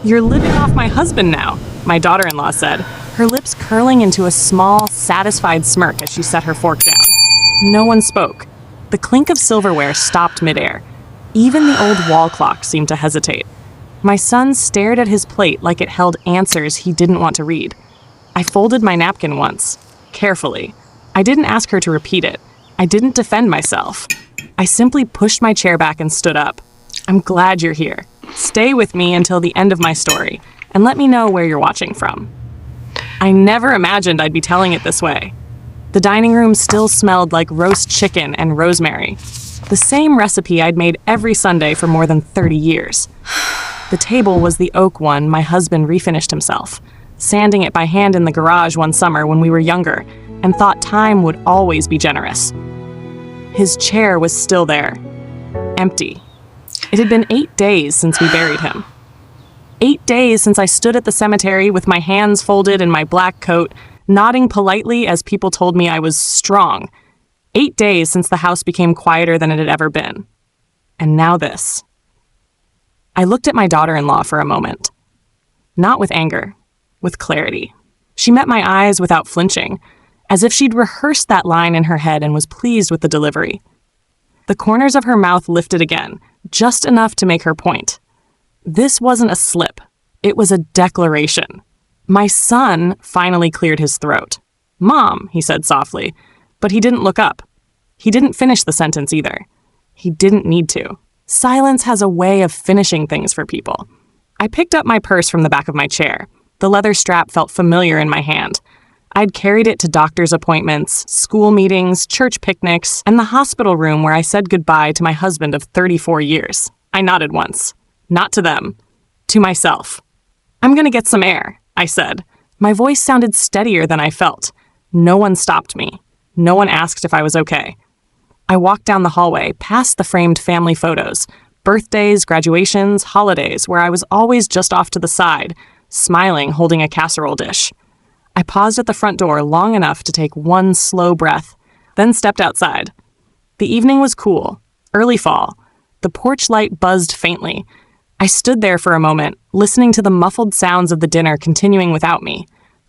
"You're living off my husband now," my daughter-in-law said, her lips curling into a small, satisfied smirk as she set her fork down. No one spoke. The clink of silverware stopped midair. Even the old wall clock seemed to hesitate. My son stared at his plate like it held answers he didn't want to read. I folded my napkin once, carefully. I didn't ask her to repeat it. I didn't defend myself. I simply pushed my chair back and stood up. "I'm glad you're here. Stay with me until the end of my story, and let me know where you're watching from." I never imagined I'd be telling it this way. The dining room still smelled like roast chicken and rosemary, the same recipe I'd made every Sunday for more than 30 years. The table was the oak one my husband refinished himself, sanding it by hand in the garage one summer when we were younger, and thought time would always be generous. His chair was still there, empty. It had been 8 days since we buried him. 8 days since I stood at the cemetery with my hands folded in my black coat, nodding politely as people told me I was strong. 8 days since the house became quieter than it had ever been. And now this. I looked at my daughter-in-law for a moment. Not with anger, with clarity. She met my eyes without flinching, as if she'd rehearsed that line in her head and was pleased with the delivery. The corners of her mouth lifted again, just enough to make her point. This wasn't a slip. It was a declaration. My son finally cleared his throat. "Mom," he said softly, but he didn't look up. He didn't finish the sentence either. He didn't need to. Silence has a way of finishing things for people. I picked up my purse from the back of my chair. The leather strap felt familiar in my hand. I'd carried it to doctor's appointments, school meetings, church picnics, and the hospital room where I said goodbye to my husband of 34 years. I nodded once. Not to them. To myself. "I'm gonna get some air," I said. My voice sounded steadier than I felt. No one stopped me. No one asked if I was okay. I walked down the hallway, past the framed family photos, birthdays, graduations, holidays, where I was always just off to the side, smiling, holding a casserole dish. I paused at the front door long enough to take one slow breath, then stepped outside. The evening was cool, early fall. The porch light buzzed faintly. I stood there for a moment, listening to the muffled sounds of the dinner continuing without me.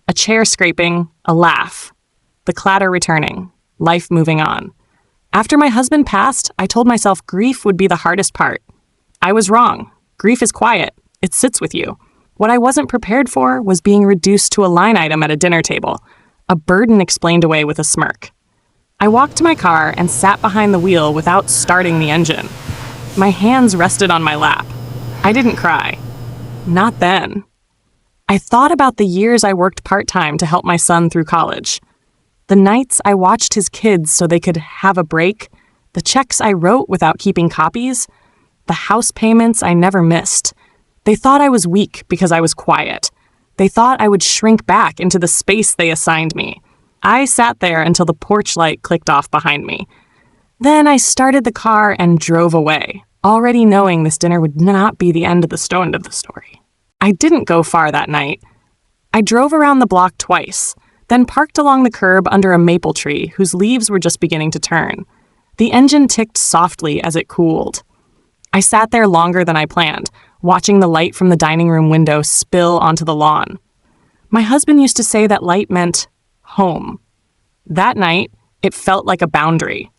A chair scraping, a laugh. The clatter returning, life moving on. After my husband passed, I told myself grief would be the hardest part. I was wrong. Grief is quiet. It sits with you. What I wasn't prepared for was being reduced to a line item at a dinner table, a burden explained away with a smirk. I walked to my car and sat behind the wheel without starting the engine. My hands rested on my lap. I didn't cry. Not then. I thought about the years I worked part-time to help my son through college. The nights I watched his kids so they could have a break, the checks I wrote without keeping copies, the house payments I never missed. They thought I was weak because I was quiet. They thought I would shrink back into the space they assigned me. I sat there until the porch light clicked off behind me. Then I started the car and drove away, already knowing this dinner would not be the end of the story. I didn't go far that night. I drove around the block twice, then parked along the curb under a maple tree whose leaves were just beginning to turn. The engine ticked softly as it cooled. I sat there longer than I planned, watching the light from the dining room window spill onto the lawn. My husband used to say that light meant home. That night, it felt like a boundary.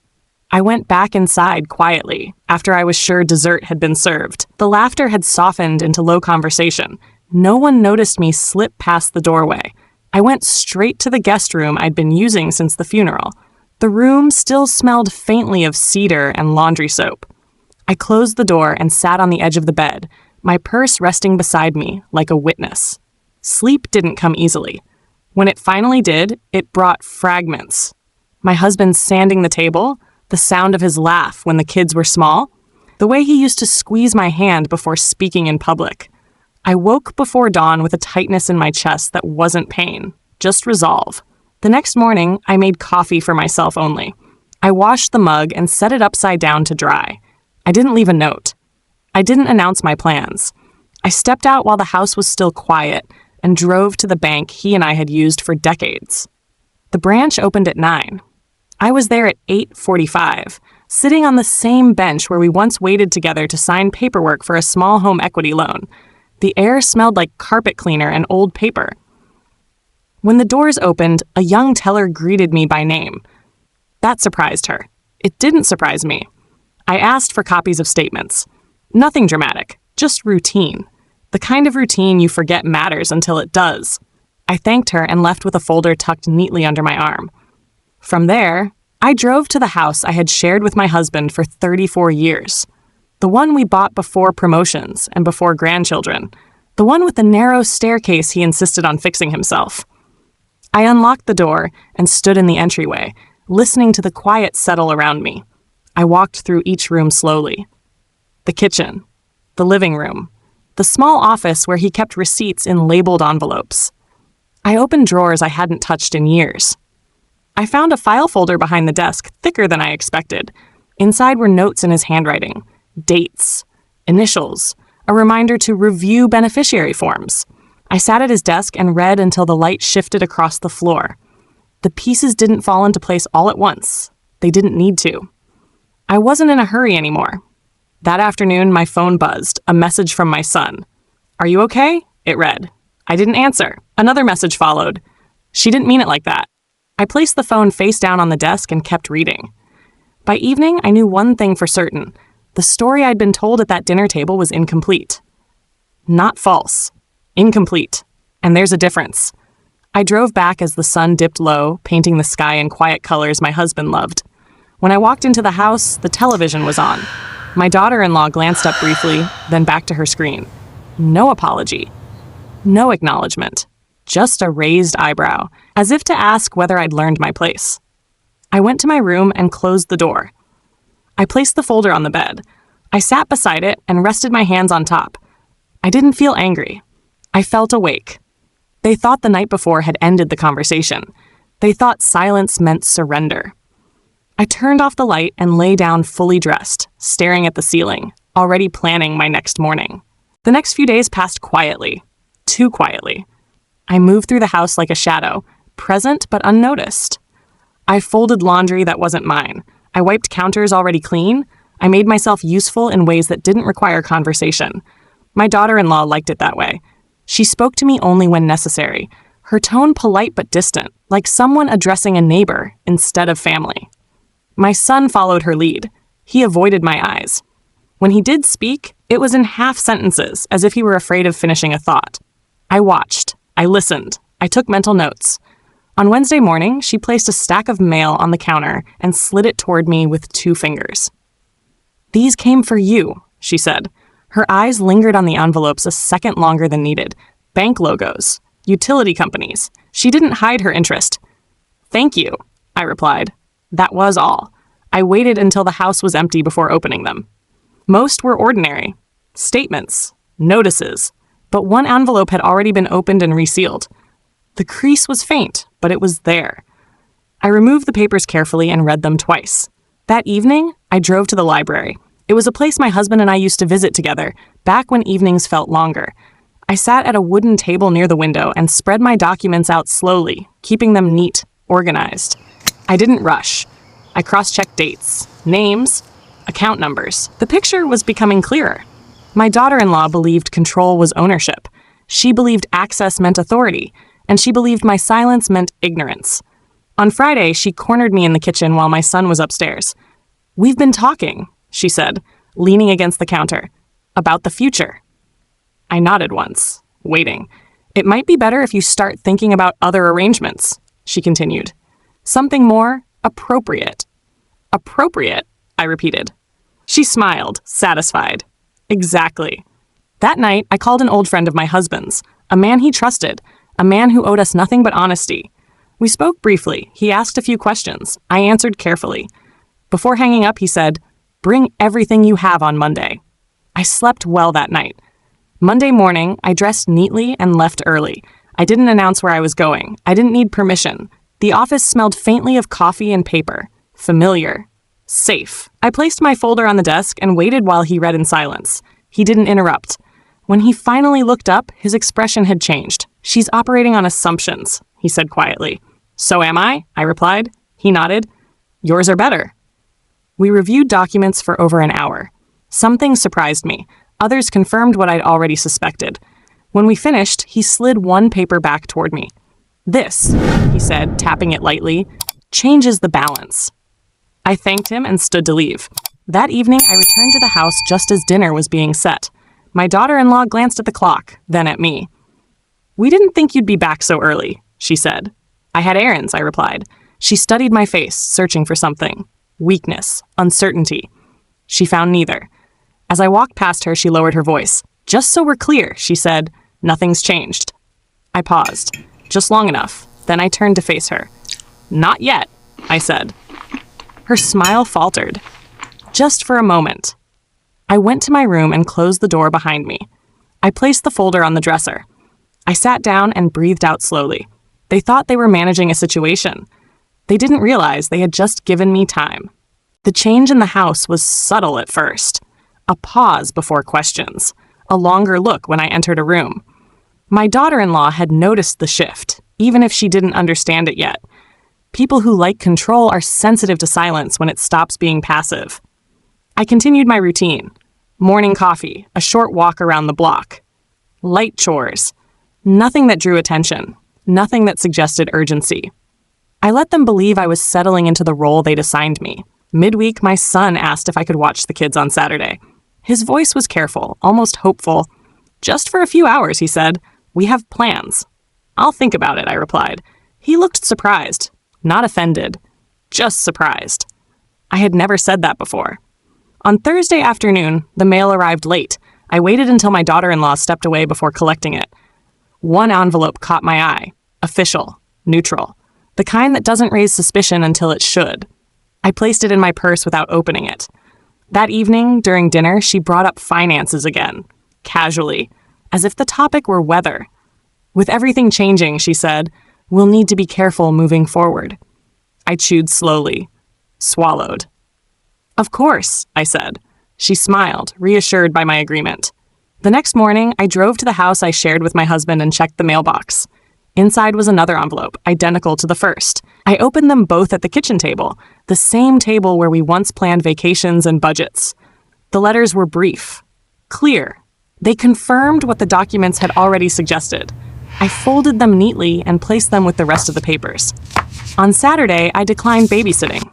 I went back inside quietly after I was sure dessert had been served. The laughter had softened into low conversation. No one noticed me slip past the doorway. I went straight to the guest room I'd been using since the funeral. The room still smelled faintly of cedar and laundry soap. I closed the door and sat on the edge of the bed, my purse resting beside me like a witness. Sleep didn't come easily. When it finally did, it brought fragments. My husband sanding the table, the sound of his laugh when the kids were small, the way he used to squeeze my hand before speaking in public. I woke before dawn with a tightness in my chest that wasn't pain, just resolve. The next morning, I made coffee for myself only. I washed the mug and set it upside down to dry. I didn't leave a note. I didn't announce my plans. I stepped out while the house was still quiet and drove to the bank he and I had used for decades. The branch opened at 9. I was there at 8:45, sitting on the same bench where we once waited together to sign paperwork for a small home equity loan. The air smelled like carpet cleaner and old paper. When the doors opened, a young teller greeted me by name. That surprised her. It didn't surprise me. I asked for copies of statements. Nothing dramatic, just routine. The kind of routine you forget matters until it does. I thanked her and left with a folder tucked neatly under my arm. From there, I drove to the house I had shared with my husband for 34 years. The one we bought before promotions and before grandchildren. The one with the narrow staircase he insisted on fixing himself. I unlocked the door and stood in the entryway, listening to the quiet settle around me. I walked through each room slowly. The kitchen, the living room, the small office where he kept receipts in labeled envelopes. I opened drawers I hadn't touched in years. I found a file folder behind the desk, thicker than I expected. Inside were notes in his handwriting, dates, initials, a reminder to review beneficiary forms. I sat at his desk and read until the light shifted across the floor. The pieces didn't fall into place all at once. They didn't need to. I wasn't in a hurry anymore. That afternoon, my phone buzzed, a message from my son. "Are you okay?" It read. I didn't answer. Another message followed. She didn't mean it like that. I placed the phone face down on the desk and kept reading. By evening, I knew one thing for certain. The story I'd been told at that dinner table was incomplete. Not false. Incomplete. And there's a difference. I drove back as the sun dipped low, painting the sky in quiet colors my husband loved. When I walked into the house, the television was on. My daughter-in-law glanced up briefly, then back to her screen. No apology. No acknowledgement. Just a raised eyebrow, as if to ask whether I'd learned my place. I went to my room and closed the door. I placed the folder on the bed. I sat beside it and rested my hands on top. I didn't feel angry. I felt awake. They thought the night before had ended the conversation. They thought silence meant surrender. I turned off the light and lay down fully dressed, staring at the ceiling, already planning my next morning. The next few days passed quietly. Too quietly. I moved through the house like a shadow, present but unnoticed. I folded laundry that wasn't mine. I wiped counters already clean. I made myself useful in ways that didn't require conversation. My daughter-in-law liked it that way. She spoke to me only when necessary, her tone polite but distant, like someone addressing a neighbor instead of family. My son followed her lead. He avoided my eyes. When he did speak, it was in half sentences, as if he were afraid of finishing a thought. I watched. I listened. I took mental notes. On Wednesday morning, she placed a stack of mail on the counter and slid it toward me with 2 fingers. "These came for you," she said. Her eyes lingered on the envelopes a second longer than needed. Bank logos. Utility companies. She didn't hide her interest. "Thank you," I replied. That was all. I waited until the house was empty before opening them. Most were ordinary. Statements. Notices. But one envelope had already been opened and resealed. The crease was faint, but it was there. I removed the papers carefully and read them twice. That evening, I drove to the library. It was a place my husband and I used to visit together, back when evenings felt longer. I sat at a wooden table near the window and spread my documents out slowly, keeping them neat, organized. I didn't rush. I cross-checked dates, names, account numbers. The picture was becoming clearer. My daughter-in-law believed control was ownership. She believed access meant authority, and she believed my silence meant ignorance. On Friday, she cornered me in the kitchen while my son was upstairs. "We've been talking," she said, leaning against the counter, "about the future." I nodded once, waiting. "It might be better if you start thinking about other arrangements," she continued. "Something more appropriate." "Appropriate," I repeated. She smiled, satisfied. Exactly. That night, I called an old friend of my husband's, a man he trusted, a man who owed us nothing but honesty. We spoke briefly. He asked a few questions. I answered carefully. Before hanging up, he said, "Bring everything you have on Monday." I slept well that night. Monday morning, I dressed neatly and left early. I didn't announce where I was going. I didn't need permission. The office smelled faintly of coffee and paper. Familiar. Safe. I placed my folder on the desk and waited while he read in silence. He didn't interrupt. When he finally looked up, his expression had changed. "She's operating on assumptions," he said quietly. "So am I?" I replied. He nodded. "Yours are better." We reviewed documents for over an hour. Some things surprised me. Others confirmed what I'd already suspected. When we finished, he slid one paper back toward me. "This," he said, tapping it lightly, "changes the balance." I thanked him and stood to leave. That evening, I returned to the house just as dinner was being set. My daughter-in-law glanced at the clock, then at me. "We didn't think you'd be back so early," she said. "I had errands," I replied. She studied my face, searching for something. Weakness, uncertainty. She found neither. As I walked past her, she lowered her voice. "Just so we're clear," she said, "nothing's changed." I paused, just long enough. Then I turned to face her. "Not yet," I said. Her smile faltered. Just for a moment. I went to my room and closed the door behind me. I placed the folder on the dresser. I sat down and breathed out slowly. They thought they were managing a situation. They didn't realize they had just given me time. The change in the house was subtle at first. A pause before questions. A longer look when I entered a room. My daughter-in-law had noticed the shift, even if she didn't understand it yet. People who like control are sensitive to silence when it stops being passive. I continued my routine. Morning coffee, a short walk around the block. Light chores. Nothing that drew attention. Nothing that suggested urgency. I let them believe I was settling into the role they'd assigned me. Midweek, my son asked if I could watch the kids on Saturday. His voice was careful, almost hopeful. "Just for a few hours," he said. "We have plans." "I'll think about it," I replied. He looked surprised, not offended, just surprised. I had never said that before. On Thursday afternoon, the mail arrived late. I waited until my daughter-in-law stepped away before collecting it. One envelope caught my eye. Official, neutral. The kind that doesn't raise suspicion until it should. I placed it in my purse without opening it. That evening, during dinner, she brought up finances again, casually, as if the topic were weather. "With everything changing," she said, "we'll need to be careful moving forward." I chewed slowly, swallowed. "Of course," I said. She smiled, reassured by my agreement. The next morning, I drove to the house I shared with my husband and checked the mailbox. Inside was another envelope, identical to the first. I opened them both at the kitchen table, the same table where we once planned vacations and budgets. The letters were brief, clear. They confirmed what the documents had already suggested. I folded them neatly and placed them with the rest of the papers. On Saturday, I declined babysitting.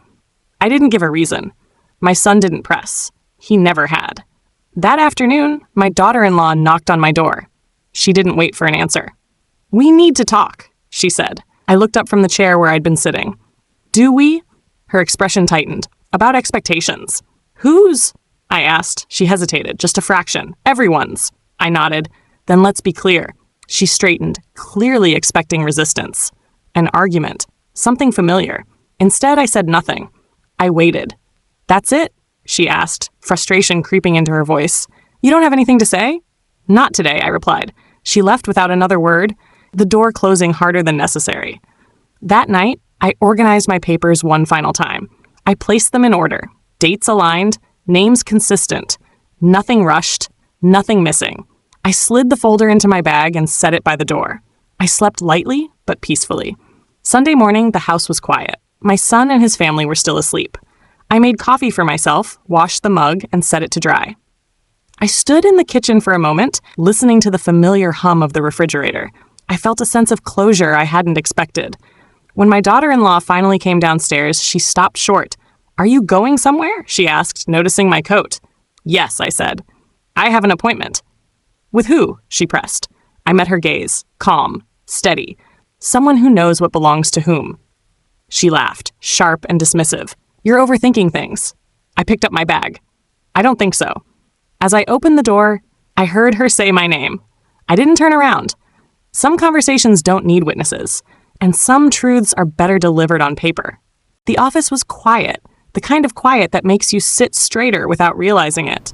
I didn't give a reason. My son didn't press. He never had. That afternoon, my daughter-in-law knocked on my door. She didn't wait for an answer. "We need to talk," she said. I looked up from the chair where I'd been sitting. "Do we?" Her expression tightened. "About expectations." "Whose?" I asked. She hesitated, just a fraction. "Everyone's." I nodded. "Then let's be clear." She straightened, clearly expecting resistance. An argument. Something familiar. Instead, I said nothing. I waited. "That's it?" she asked, frustration creeping into her voice. "You don't have anything to say?" "Not today," I replied. She left without another word, the door closing harder than necessary. That night, I organized my papers one final time. I placed them in order, dates aligned, names consistent, nothing rushed, nothing missing. I slid the folder into my bag and set it by the door. I slept lightly, but peacefully. Sunday morning, the house was quiet. My son and his family were still asleep. I made coffee for myself, washed the mug, and set it to dry. I stood in the kitchen for a moment, listening to the familiar hum of the refrigerator. I felt a sense of closure I hadn't expected. When my daughter-in-law finally came downstairs, she stopped short. "Are you going somewhere?" she asked, noticing my coat. "Yes," I said. "I have an appointment." "With who?" she pressed. I met her gaze, calm, steady. Someone who knows what belongs to whom. She laughed, sharp and dismissive. "You're overthinking things." I picked up my bag. "I don't think so." As I opened the door, I heard her say my name. I didn't turn around. Some conversations don't need witnesses, and some truths are better delivered on paper. The office was quiet, the kind of quiet that makes you sit straighter without realizing it.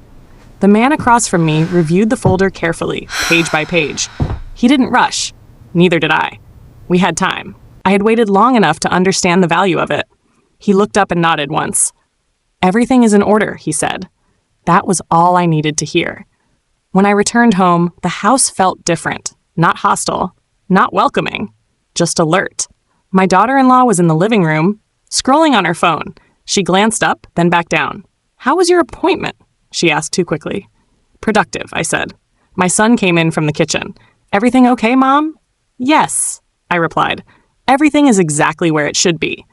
The man across from me reviewed the folder carefully, page by page. He didn't rush. Neither did I. We had time. I had waited long enough to understand the value of it. He looked up and nodded once. "Everything is in order," he said. That was all I needed to hear. When I returned home, the house felt different. Not hostile, not welcoming, just alert. My daughter-in-law was in the living room, scrolling on her phone. She glanced up, then back down. "How was your appointment?" she asked too quickly. "Productive," I said. My son came in from the kitchen. Everything okay, Mom? Yes, I replied. Everything is exactly where it should be.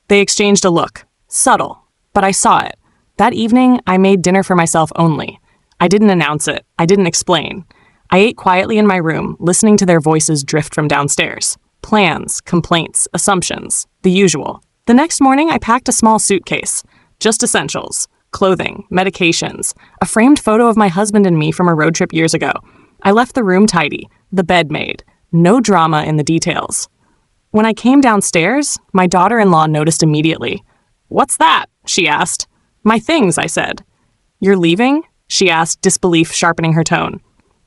They exchanged a look. Subtle, but I saw it. That evening, I made dinner for myself only. I didn't announce it. I didn't explain. I ate quietly in my room, listening to their voices drift from downstairs. Plans, complaints, assumptions, the usual. The next morning, I packed a small suitcase. Just essentials. Clothing, medications, a framed photo of my husband and me from a road trip years ago. I left the room tidy, the bed made. No drama in the details. When I came downstairs, my daughter-in-law noticed immediately. "What's that?" she asked. "My things," I said. "You're leaving?" she asked, disbelief sharpening her tone.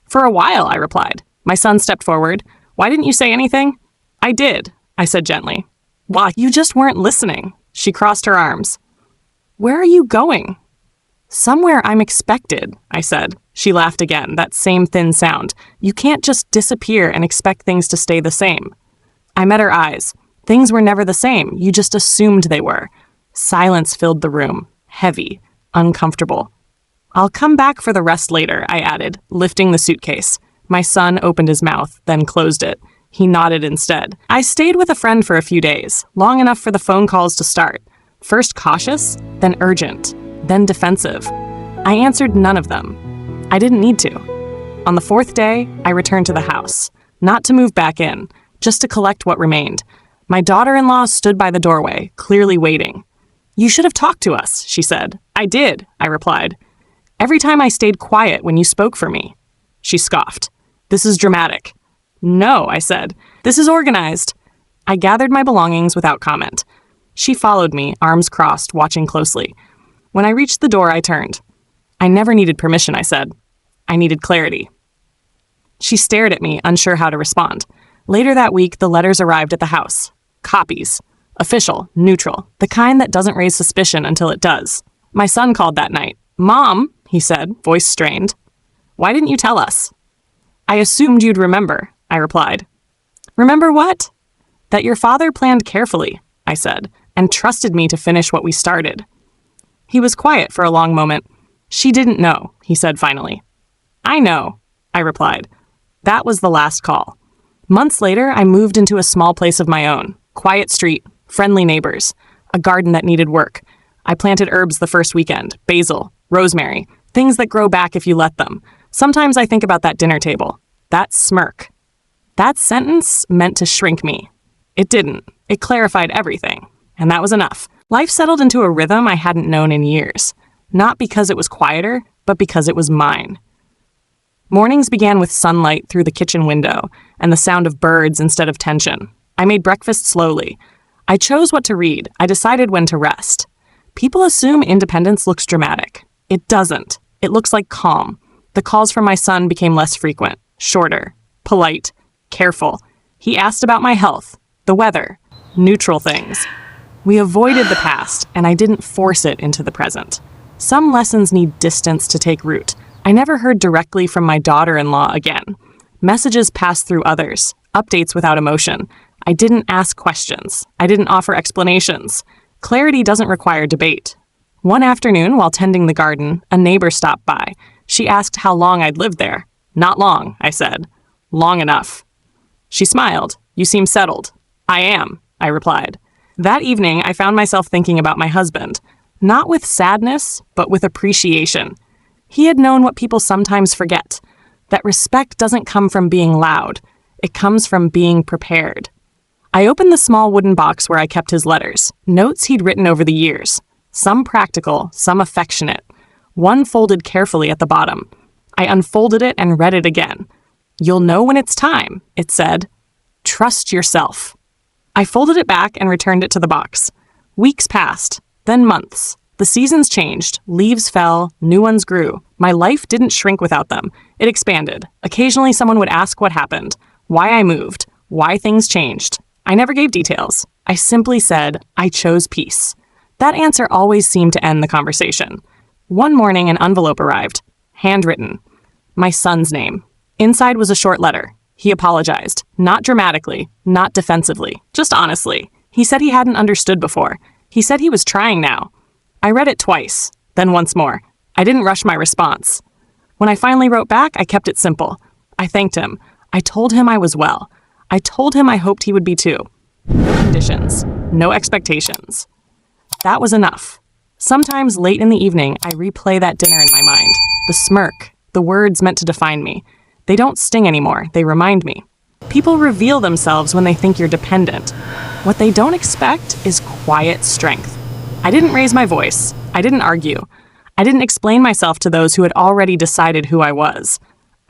"For a while," I replied. My son stepped forward. "Why didn't you say anything?" "I did," I said gently. "Why, you just weren't listening." She crossed her arms. "Where are you going?" "Somewhere I'm expected," I said. She laughed again, that same thin sound. You can't just disappear and expect things to stay the same. I met her eyes. Things were never the same. You just assumed they were. Silence filled the room. Heavy. Uncomfortable. "I'll come back for the rest later," I added, lifting the suitcase. My son opened his mouth, then closed it. He nodded instead. I stayed with a friend for a few days, long enough for the phone calls to start. First cautious, then urgent, then defensive. I answered none of them. I didn't need to. On the fourth day, I returned to the house. Not to move back in, just to collect what remained. My daughter-in-law stood by the doorway, clearly waiting. "You should have talked to us," she said. "I did," I replied. "Every time I stayed quiet when you spoke for me." She scoffed. "This is dramatic." "No," I said. "This is organized." I gathered my belongings without comment. She followed me, arms crossed, watching closely. When I reached the door, I turned. "I never needed permission," I said. "I needed clarity." She stared at me, unsure how to respond. Later that week, the letters arrived at the house. Copies. Official, neutral, the kind that doesn't raise suspicion until it does. My son called that night. "Mom," he said, voice strained. "Why didn't you tell us?" "I assumed you'd remember," I replied. "Remember what?" "That your father planned carefully," I said, "and trusted me to finish what we started." He was quiet for a long moment. "She didn't know," he said finally. "I know," I replied. That was the last call. Months later, I moved into a small place of my own. Quiet street, friendly neighbors, a garden that needed work. I planted herbs the first weekend, basil, rosemary, things that grow back if you let them. Sometimes I think about that dinner table, that smirk. That sentence meant to shrink me. It didn't. It clarified everything. And that was enough. Life settled into a rhythm I hadn't known in years. Not because it was quieter, but because it was mine. Mornings began with sunlight through the kitchen window and the sound of birds instead of tension. I made breakfast slowly. I chose what to read. I decided when to rest. People assume independence looks dramatic. It doesn't. It looks like calm. The calls from my son became less frequent, shorter, polite, careful. He asked about my health, the weather, neutral things. We avoided the past, and I didn't force it into the present. Some lessons need distance to take root. I never heard directly from my daughter-in-law again. Messages passed through others, updates without emotion. I didn't ask questions. I didn't offer explanations. Clarity doesn't require debate. One afternoon, while tending the garden, a neighbor stopped by. She asked how long I'd lived there. "Not long," I said. "Long enough." She smiled. "You seem settled." "I am," I replied. That evening, I found myself thinking about my husband. Not with sadness, but with appreciation. He had known what people sometimes forget, that respect doesn't come from being loud. It comes from being prepared. I opened the small wooden box where I kept his letters, notes he'd written over the years, some practical, some affectionate. One folded carefully at the bottom. I unfolded it and read it again. "You'll know when it's time," it said. "Trust yourself." I folded it back and returned it to the box. Weeks passed, then months. The seasons changed, leaves fell, new ones grew. My life didn't shrink without them. It expanded. Occasionally someone would ask what happened, why I moved, why things changed. I never gave details. I simply said, I chose peace. That answer always seemed to end the conversation. One morning, an envelope arrived, handwritten. My son's name. Inside was a short letter. He apologized, not dramatically, not defensively, just honestly. He said he hadn't understood before. He said he was trying now. I read it twice, then once more. I didn't rush my response. When I finally wrote back, I kept it simple. I thanked him. I told him I was well. I told him I hoped he would be too. No conditions, no expectations. That was enough. Sometimes late in the evening, I replay that dinner in my mind. The smirk, the words meant to define me. They don't sting anymore, they remind me. People reveal themselves when they think you're dependent. What they don't expect is quiet strength. I didn't raise my voice. I didn't argue. I didn't explain myself to those who had already decided who I was.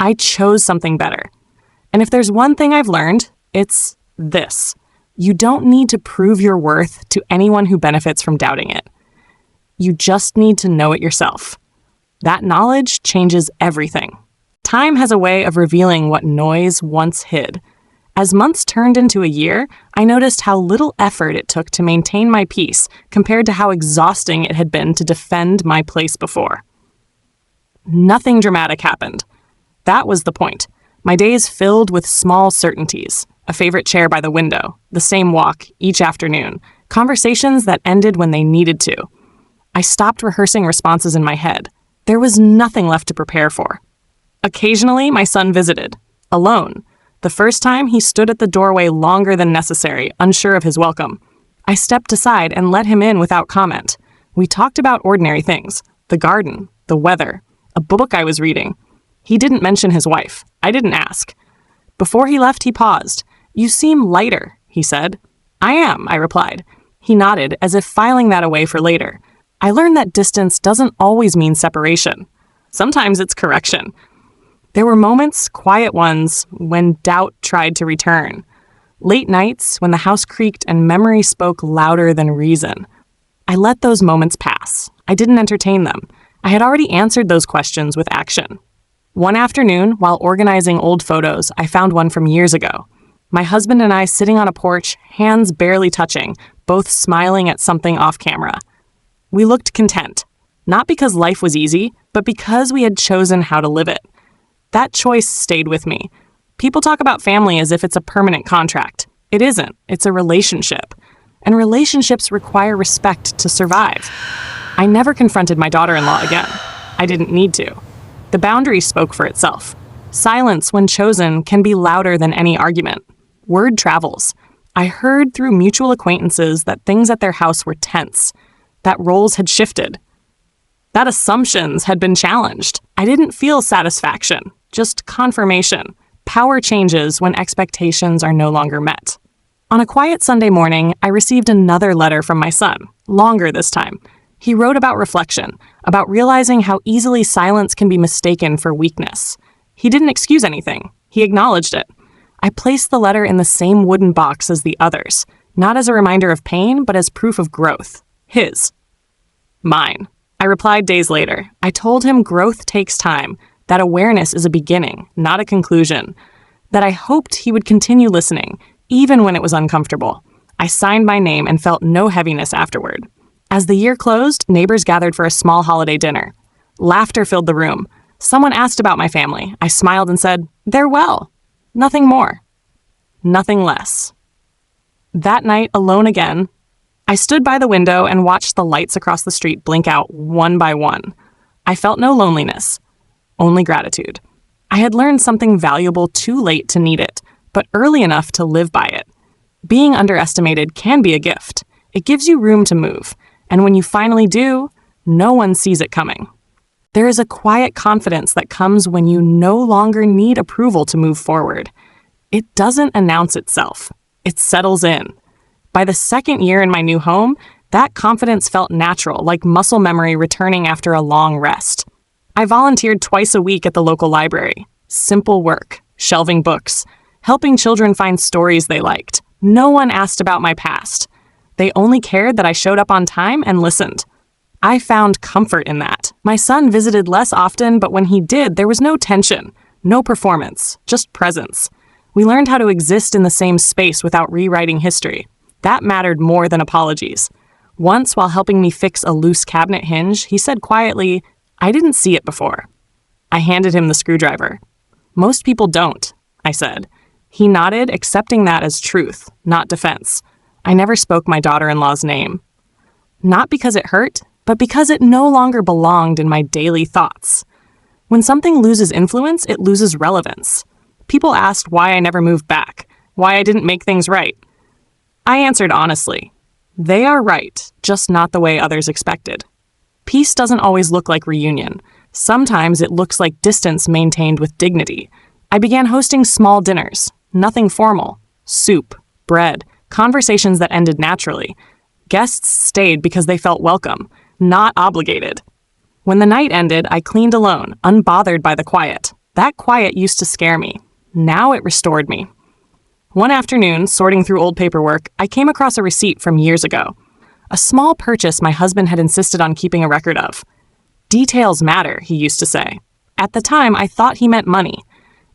I chose something better. And if there's one thing I've learned, it's this. You don't need to prove your worth to anyone who benefits from doubting it. You just need to know it yourself. That knowledge changes everything. Time has a way of revealing what noise once hid. As months turned into a year, I noticed how little effort it took to maintain my peace compared to how exhausting it had been to defend my place before. Nothing dramatic happened. That was the point. My days filled with small certainties. A favorite chair by the window, the same walk each afternoon, conversations that ended when they needed to. I stopped rehearsing responses in my head. There was nothing left to prepare for. Occasionally, my son visited, alone. The first time, he stood at the doorway longer than necessary, unsure of his welcome. I stepped aside and let him in without comment. We talked about ordinary things, the garden, the weather, a book I was reading. He didn't mention his wife. I didn't ask. Before he left, he paused. "You seem lighter," he said. "I am," I replied. He nodded, as if filing that away for later. I learned that distance doesn't always mean separation. Sometimes it's correction. There were moments, quiet ones, when doubt tried to return. Late nights, when the house creaked and memory spoke louder than reason. I let those moments pass. I didn't entertain them. I had already answered those questions with action. One afternoon, while organizing old photos, I found one from years ago. My husband and I sitting on a porch, hands barely touching, both smiling at something off camera. We looked content, not because life was easy, but because we had chosen how to live it. That choice stayed with me. People talk about family as if it's a permanent contract. It isn't. It's a relationship. And relationships require respect to survive. I never confronted my daughter-in-law again. I didn't need to. The boundary spoke for itself. Silence, when chosen, can be louder than any argument. Word travels. I heard through mutual acquaintances that things at their house were tense, that roles had shifted, that assumptions had been challenged. I didn't feel satisfaction, just confirmation. Power changes when expectations are no longer met. On a quiet Sunday morning, I received another letter from my son, longer this time. He wrote about reflection, about realizing how easily silence can be mistaken for weakness. He didn't excuse anything. He acknowledged it. I placed the letter in the same wooden box as the others, not as a reminder of pain, but as proof of growth. His. Mine. I replied days later. I told him growth takes time, that awareness is a beginning, not a conclusion, that I hoped he would continue listening, even when it was uncomfortable. I signed my name and felt no heaviness afterward. As the year closed, neighbors gathered for a small holiday dinner. Laughter filled the room. Someone asked about my family. I smiled and said, "They're well." Nothing more. Nothing less. That night, alone again, I stood by the window and watched the lights across the street blink out one by one. I felt no loneliness, only gratitude. I had learned something valuable too late to need it, but early enough to live by it. Being underestimated can be a gift. It gives you room to move, and when you finally do, no one sees it coming. There is a quiet confidence that comes when you no longer need approval to move forward. It doesn't announce itself. It settles in. By the second year in my new home, that confidence felt natural, like muscle memory returning after a long rest. I volunteered twice a week at the local library. Simple work, shelving books, helping children find stories they liked. No one asked about my past. They only cared that I showed up on time and listened. I found comfort in that. My son visited less often, but when he did, there was no tension, no performance, just presence. We learned how to exist in the same space without rewriting history. That mattered more than apologies. Once, while helping me fix a loose cabinet hinge, he said quietly, "I didn't see it before." I handed him the screwdriver. "Most people don't," I said. He nodded, accepting that as truth, not defense. I never spoke my daughter-in-law's name. Not because it hurt, but because it no longer belonged in my daily thoughts. When something loses influence, it loses relevance. People asked why I never moved back, why I didn't make things right. I answered honestly. They are right, just not the way others expected. Peace doesn't always look like reunion. Sometimes it looks like distance maintained with dignity. I began hosting small dinners, nothing formal. Soup, bread, conversations that ended naturally. Guests stayed because they felt welcome, not obligated. When the night ended, I cleaned alone, unbothered by the quiet. That quiet used to scare me. Now it restored me. One afternoon, sorting through old paperwork, I came across a receipt from years ago. A small purchase my husband had insisted on keeping a record of. Details matter, he used to say. At the time, I thought he meant money.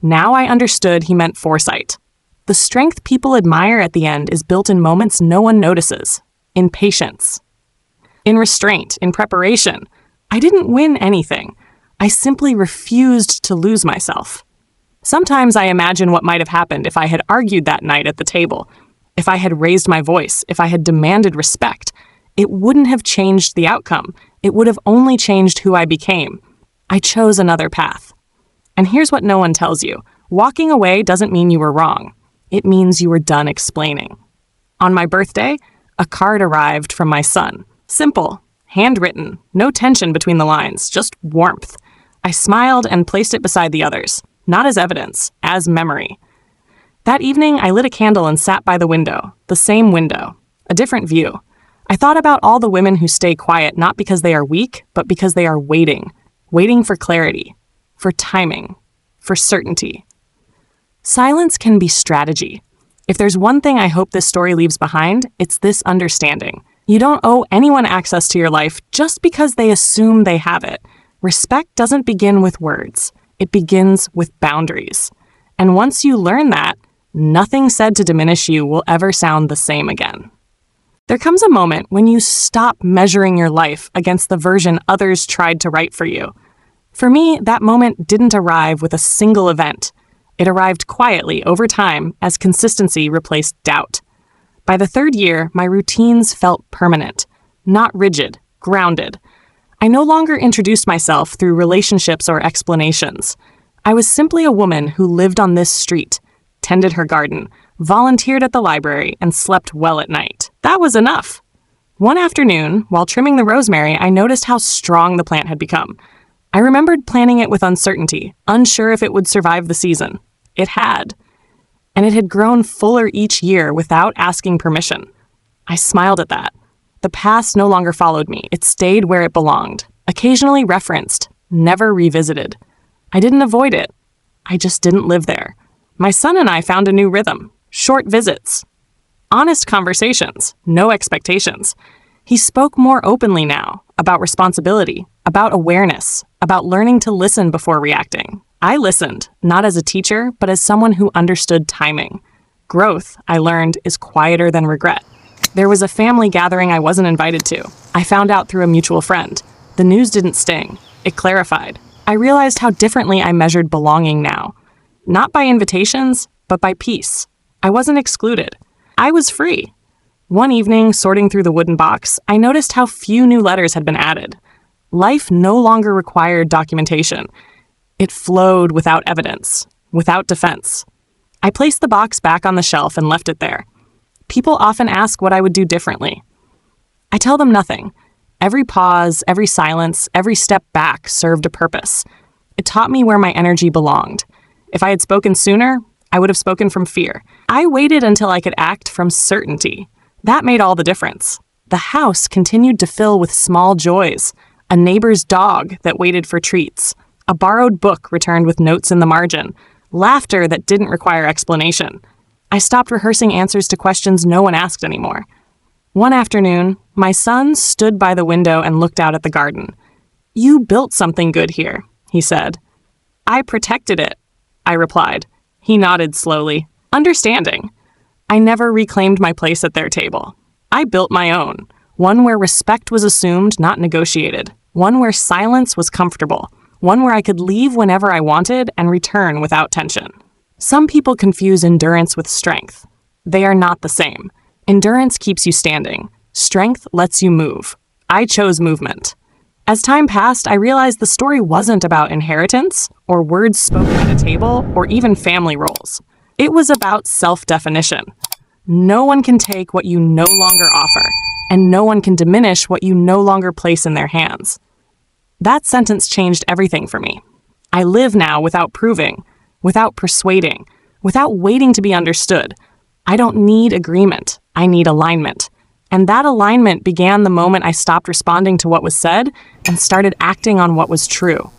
Now I understood he meant foresight. The strength people admire at the end is built in moments no one notices. In patience. In restraint, in preparation. I didn't win anything. I simply refused to lose myself. Sometimes I imagine what might have happened if I had argued that night at the table, if I had raised my voice, if I had demanded respect. It wouldn't have changed the outcome. It would have only changed who I became. I chose another path. And here's what no one tells you. Walking away doesn't mean you were wrong. It means you were done explaining. On my birthday, a card arrived from my son. Simple. Handwritten, no tension between the lines, just warmth. I smiled and placed it beside the others, not as evidence, as memory. That evening, I lit a candle and sat by the window, the same window, a different view. I thought about all the women who stay quiet not because they are weak, but because they are waiting for clarity, for timing, for certainty. Silence can be strategy. If there's one thing I hope this story leaves behind, it's this understanding. You don't owe anyone access to your life just because they assume they have it. Respect doesn't begin with words. It begins with boundaries. And once you learn that, nothing said to diminish you will ever sound the same again. There comes a moment when you stop measuring your life against the version others tried to write for you. For me, that moment didn't arrive with a single event. It arrived quietly over time as consistency replaced doubt. By the third year, my routines felt permanent, not rigid, grounded. I no longer introduced myself through relationships or explanations. I was simply a woman who lived on this street, tended her garden, volunteered at the library, and slept well at night. That was enough. One afternoon, while trimming the rosemary, I noticed how strong the plant had become. I remembered planting it with uncertainty, unsure if it would survive the season. It had. And it had grown fuller each year without asking permission. I smiled at that. The past no longer followed me. It stayed where it belonged, occasionally referenced, never revisited. I didn't avoid it. I just didn't live there. My son and I found a new rhythm. Short visits. Honest conversations. No expectations. He spoke more openly now, about responsibility, about awareness, about learning to listen before reacting. I listened, not as a teacher, but as someone who understood timing. Growth, I learned, is quieter than regret. There was a family gathering I wasn't invited to. I found out through a mutual friend. The news didn't sting. It clarified. I realized how differently I measured belonging now. Not by invitations, but by peace. I wasn't excluded. I was free. One evening, sorting through the wooden box, I noticed how few new letters had been added. Life no longer required documentation. It flowed without evidence, without defense. I placed the box back on the shelf and left it there. People often ask what I would do differently. I tell them nothing. Every pause, every silence, every step back served a purpose. It taught me where my energy belonged. If I had spoken sooner, I would have spoken from fear. I waited until I could act from certainty. That made all the difference. The house continued to fill with small joys. A neighbor's dog that waited for treats. A borrowed book returned with notes in the margin. Laughter that didn't require explanation. I stopped rehearsing answers to questions no one asked anymore. One afternoon, my son stood by the window and looked out at the garden. "You built something good here," he said. "I protected it," I replied. He nodded slowly, understanding. I never reclaimed my place at their table. I built my own, one where respect was assumed, not negotiated, one where silence was comfortable, one where I could leave whenever I wanted and return without tension. Some people confuse endurance with strength. They are not the same. Endurance keeps you standing. Strength lets you move. I chose movement. As time passed, I realized the story wasn't about inheritance, or words spoken at a table, or even family roles. It was about self-definition. No one can take what you no longer offer, and no one can diminish what you no longer place in their hands. That sentence changed everything for me. I live now without proving, without persuading, without waiting to be understood. I don't need agreement. I need alignment. And that alignment began the moment I stopped responding to what was said and started acting on what was true.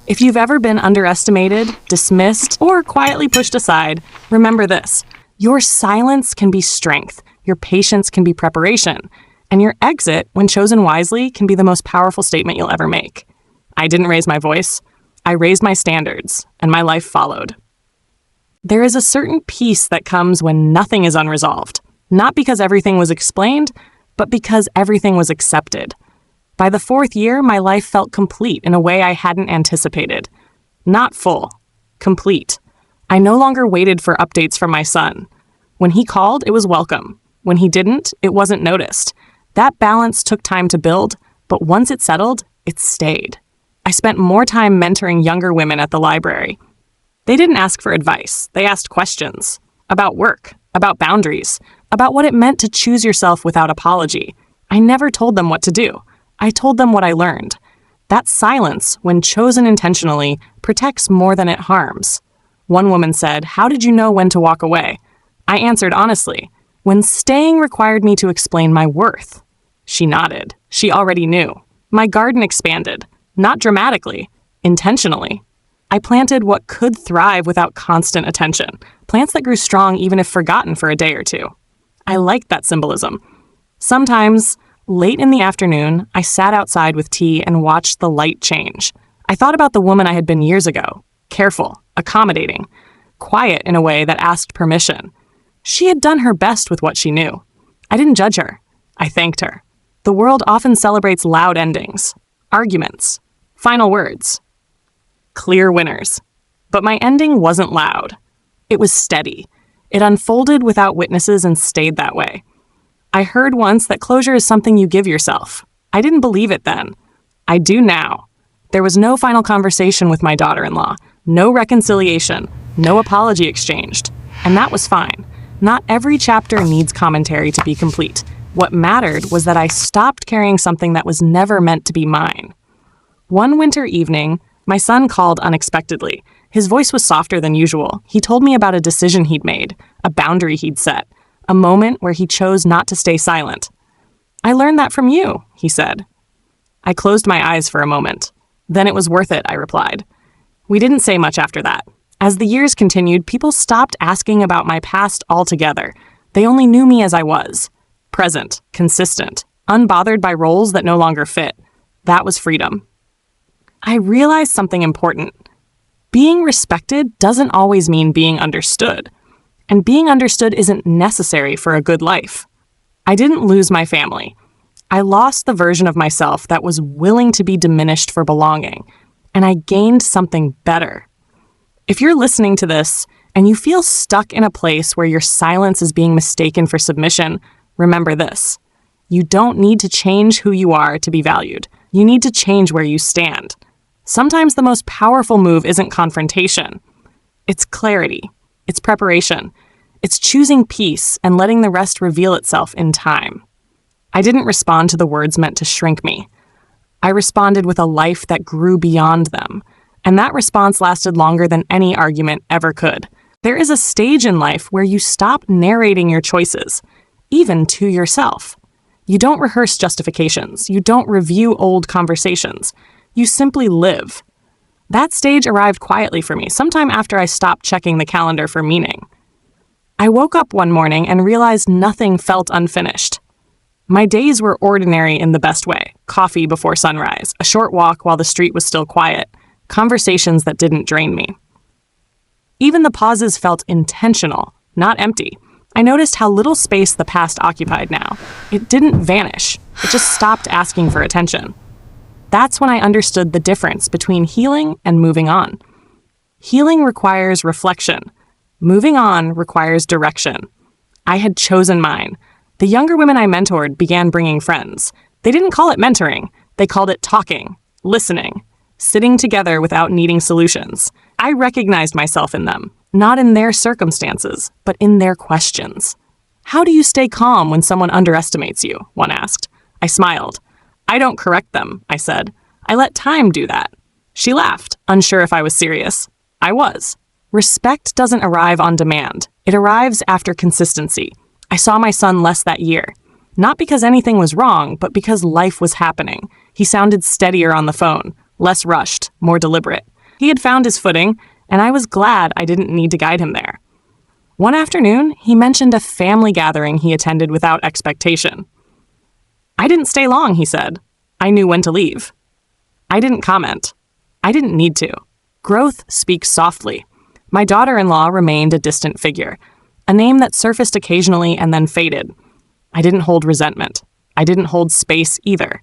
If you've ever been underestimated, dismissed, or quietly pushed aside, remember this: your silence can be strength, your patience can be preparation, and your exit, when chosen wisely, can be the most powerful statement you'll ever make. I didn't raise my voice. I raised my standards, and my life followed. There is a certain peace that comes when nothing is unresolved, not because everything was explained, but because everything was accepted. By the 4th year, my life felt complete in a way I hadn't anticipated. Not full, complete. I no longer waited for updates from my son. When he called, it was welcome. When he didn't, it wasn't noticed. That balance took time to build, but once it settled, it stayed. I spent more time mentoring younger women at the library. They didn't ask for advice. They asked questions about work, about boundaries, about what it meant to choose yourself without apology. I never told them what to do. I told them what I learned. That silence, when chosen intentionally, protects more than it harms. One woman said, "How did you know when to walk away?" I answered honestly, "When staying required me to explain my worth." She nodded. She already knew. My garden expanded, not dramatically, intentionally. I planted what could thrive without constant attention, plants that grew strong even if forgotten for a day or two. I liked that symbolism. Sometimes, late in the afternoon, I sat outside with tea and watched the light change. I thought about the woman I had been years ago, careful, accommodating, quiet in a way that asked permission. She had done her best with what she knew. I didn't judge her. I thanked her. The world often celebrates loud endings, arguments, final words, clear winners. But my ending wasn't loud. It was steady. It unfolded without witnesses and stayed that way. I heard once that closure is something you give yourself. I didn't believe it then. I do now. There was no final conversation with my daughter-in-law, no reconciliation, no apology exchanged. And that was fine. Not every chapter needs commentary to be complete. What mattered was that I stopped carrying something that was never meant to be mine. One winter evening, my son called unexpectedly. His voice was softer than usual. He told me about a decision he'd made, a boundary he'd set, a moment where he chose not to stay silent. "I learned that from you," he said. I closed my eyes for a moment. "Then it was worth it," I replied. We didn't say much after that. As the years continued, people stopped asking about my past altogether. They only knew me as I was. Present, consistent, unbothered by roles that no longer fit. That was freedom. I realized something important. Being respected doesn't always mean being understood. And being understood isn't necessary for a good life. I didn't lose my family. I lost the version of myself that was willing to be diminished for belonging. And I gained something better. If you're listening to this and you feel stuck in a place where your silence is being mistaken for submission, remember this: you don't need to change who you are to be valued. You need to change where you stand. Sometimes the most powerful move isn't confrontation. It's clarity. It's preparation. It's choosing peace and letting the rest reveal itself in time. I didn't respond to the words meant to shrink me. I responded with a life that grew beyond them. And that response lasted longer than any argument ever could. There is a stage in life where you stop narrating your choices, even to yourself. You don't rehearse justifications. You don't review old conversations. You simply live. That stage arrived quietly for me, sometime after I stopped checking the calendar for meaning. I woke up one morning and realized nothing felt unfinished. My days were ordinary in the best way. Coffee before sunrise, a short walk while the street was still quiet, conversations that didn't drain me. Even the pauses felt intentional, not empty. I noticed how little space the past occupied now. It didn't vanish. It just stopped asking for attention. That's when I understood the difference between healing and moving on. Healing requires reflection. Moving on requires direction. I had chosen mine. The younger women I mentored began bringing friends. They didn't call it mentoring. They called it talking, listening, sitting together without needing solutions. I recognized myself in them, not in their circumstances, but in their questions. "How do you stay calm when someone underestimates you?" one asked. I smiled. "I don't correct them," I said. "I let time do that." She laughed, unsure if I was serious. I was. Respect doesn't arrive on demand. It arrives after consistency. I saw my son less that year. Not because anything was wrong, but because life was happening. He sounded steadier on the phone, less rushed, more deliberate. He had found his footing, and I was glad I didn't need to guide him there. One afternoon, he mentioned a family gathering he attended without expectation. "I didn't stay long," he said. "I knew when to leave." I didn't comment. I didn't need to. Growth speaks softly. My daughter-in-law remained a distant figure, a name that surfaced occasionally and then faded. I didn't hold resentment. I didn't hold space either.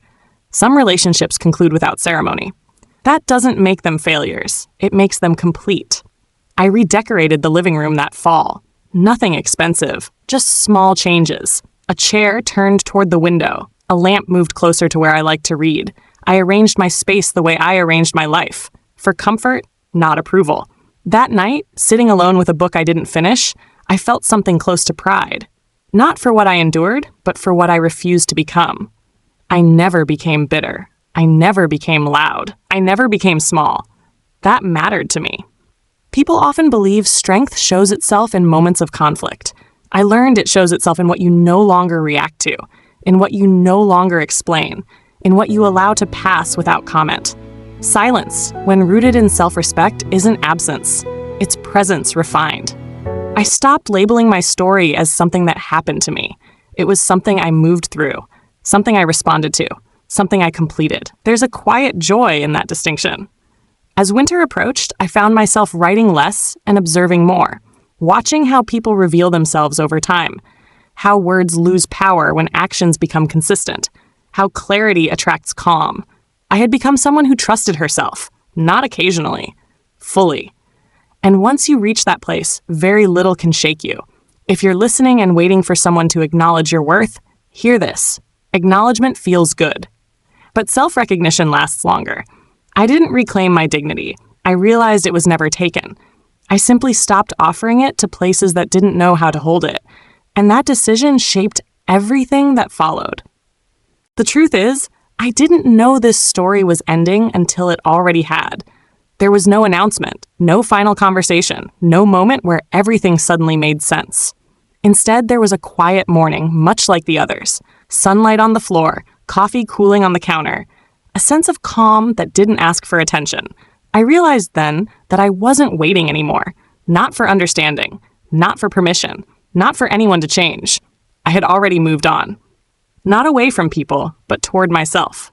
Some relationships conclude without ceremony. That doesn't make them failures. It makes them complete. I redecorated the living room that fall. Nothing expensive, just small changes. A chair turned toward the window. A lamp moved closer to where I like to read. I arranged my space the way I arranged my life. For comfort, not approval. That night, sitting alone with a book I didn't finish, I felt something close to pride. Not for what I endured, but for what I refused to become. I never became bitter. I never became loud. I never became small. That mattered to me. People often believe strength shows itself in moments of conflict. I learned it shows itself in what you no longer react to, in what you no longer explain, in what you allow to pass without comment. Silence, when rooted in self-respect, isn't absence. It's presence refined. I stopped labeling my story as something that happened to me. It was something I moved through, something I responded to, something I completed. There's a quiet joy in that distinction. As winter approached, I found myself writing less and observing more, watching how people reveal themselves over time, how words lose power when actions become consistent, how clarity attracts calm. I had become someone who trusted herself, not occasionally, fully. And once you reach that place, very little can shake you. If you're listening and waiting for someone to acknowledge your worth, hear this. Acknowledgement feels good. But self-recognition lasts longer. I didn't reclaim my dignity. I realized it was never taken. I simply stopped offering it to places that didn't know how to hold it. And that decision shaped everything that followed. The truth is, I didn't know this story was ending until it already had. There was no announcement, no final conversation, no moment where everything suddenly made sense. Instead, there was a quiet morning, much like the others. Sunlight on the floor, coffee cooling on the counter. A sense of calm that didn't ask for attention. I realized then that I wasn't waiting anymore. Not for understanding, not for permission, not for anyone to change. I had already moved on. Not away from people, but toward myself.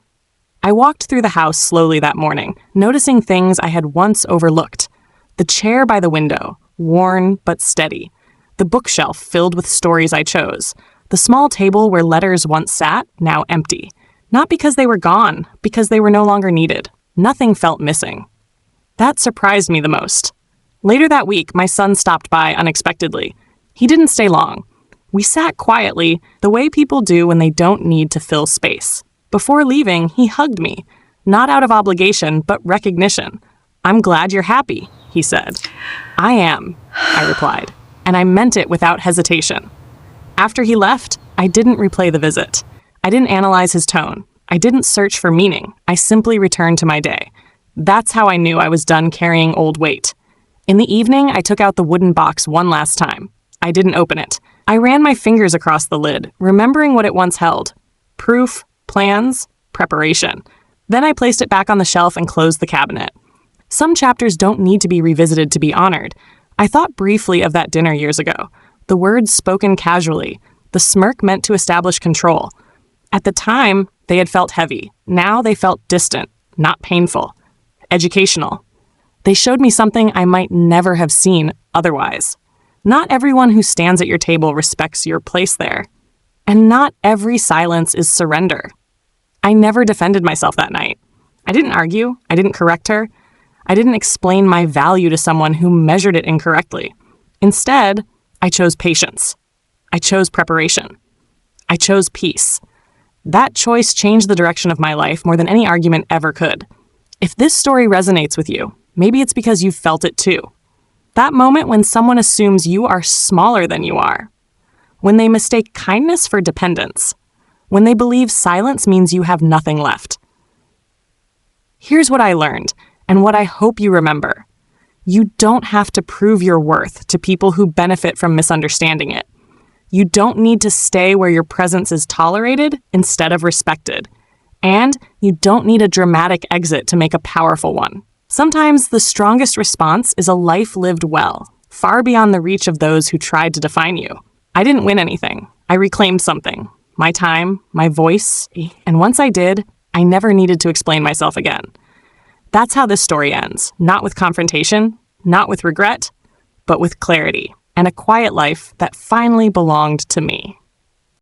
I walked through the house slowly that morning, noticing things I had once overlooked. The chair by the window, worn but steady. The bookshelf filled with stories I chose. The small table where letters once sat, now empty. Not because they were gone, because they were no longer needed. Nothing felt missing. That surprised me the most. Later that week, my son stopped by unexpectedly. He didn't stay long. We sat quietly, the way people do when they don't need to fill space. Before leaving, he hugged me, not out of obligation, but recognition. "I'm glad you're happy," he said. "I am," I replied, and I meant it without hesitation. After he left, I didn't replay the visit. I didn't analyze his tone. I didn't search for meaning. I simply returned to my day. That's how I knew I was done carrying old weight. In the evening, I took out the wooden box one last time. I didn't open it. I ran my fingers across the lid, remembering what it once held. Proof, plans, preparation. Then I placed it back on the shelf and closed the cabinet. Some chapters don't need to be revisited to be honored. I thought briefly of that dinner years ago. The words spoken casually. The smirk meant to establish control. At the time, they had felt heavy. Now they felt distant, not painful. Educational. They showed me something I might never have seen otherwise. Not everyone who stands at your table respects your place there. And not every silence is surrender. I never defended myself that night. I didn't argue. I didn't correct her. I didn't explain my value to someone who measured it incorrectly. Instead, I chose patience. I chose preparation. I chose peace. That choice changed the direction of my life more than any argument ever could. If this story resonates with you, maybe it's because you've felt it too. That moment when someone assumes you are smaller than you are. When they mistake kindness for dependence. When they believe silence means you have nothing left. Here's what I learned, and what I hope you remember. You don't have to prove your worth to people who benefit from misunderstanding it. You don't need to stay where your presence is tolerated instead of respected. And you don't need a dramatic exit to make a powerful one. Sometimes the strongest response is a life lived well, far beyond the reach of those who tried to define you. I didn't win anything. I reclaimed something. My time, my voice, and once I did, I never needed to explain myself again. That's how this story ends. Not with confrontation, not with regret, but with clarity, and a quiet life that finally belonged to me.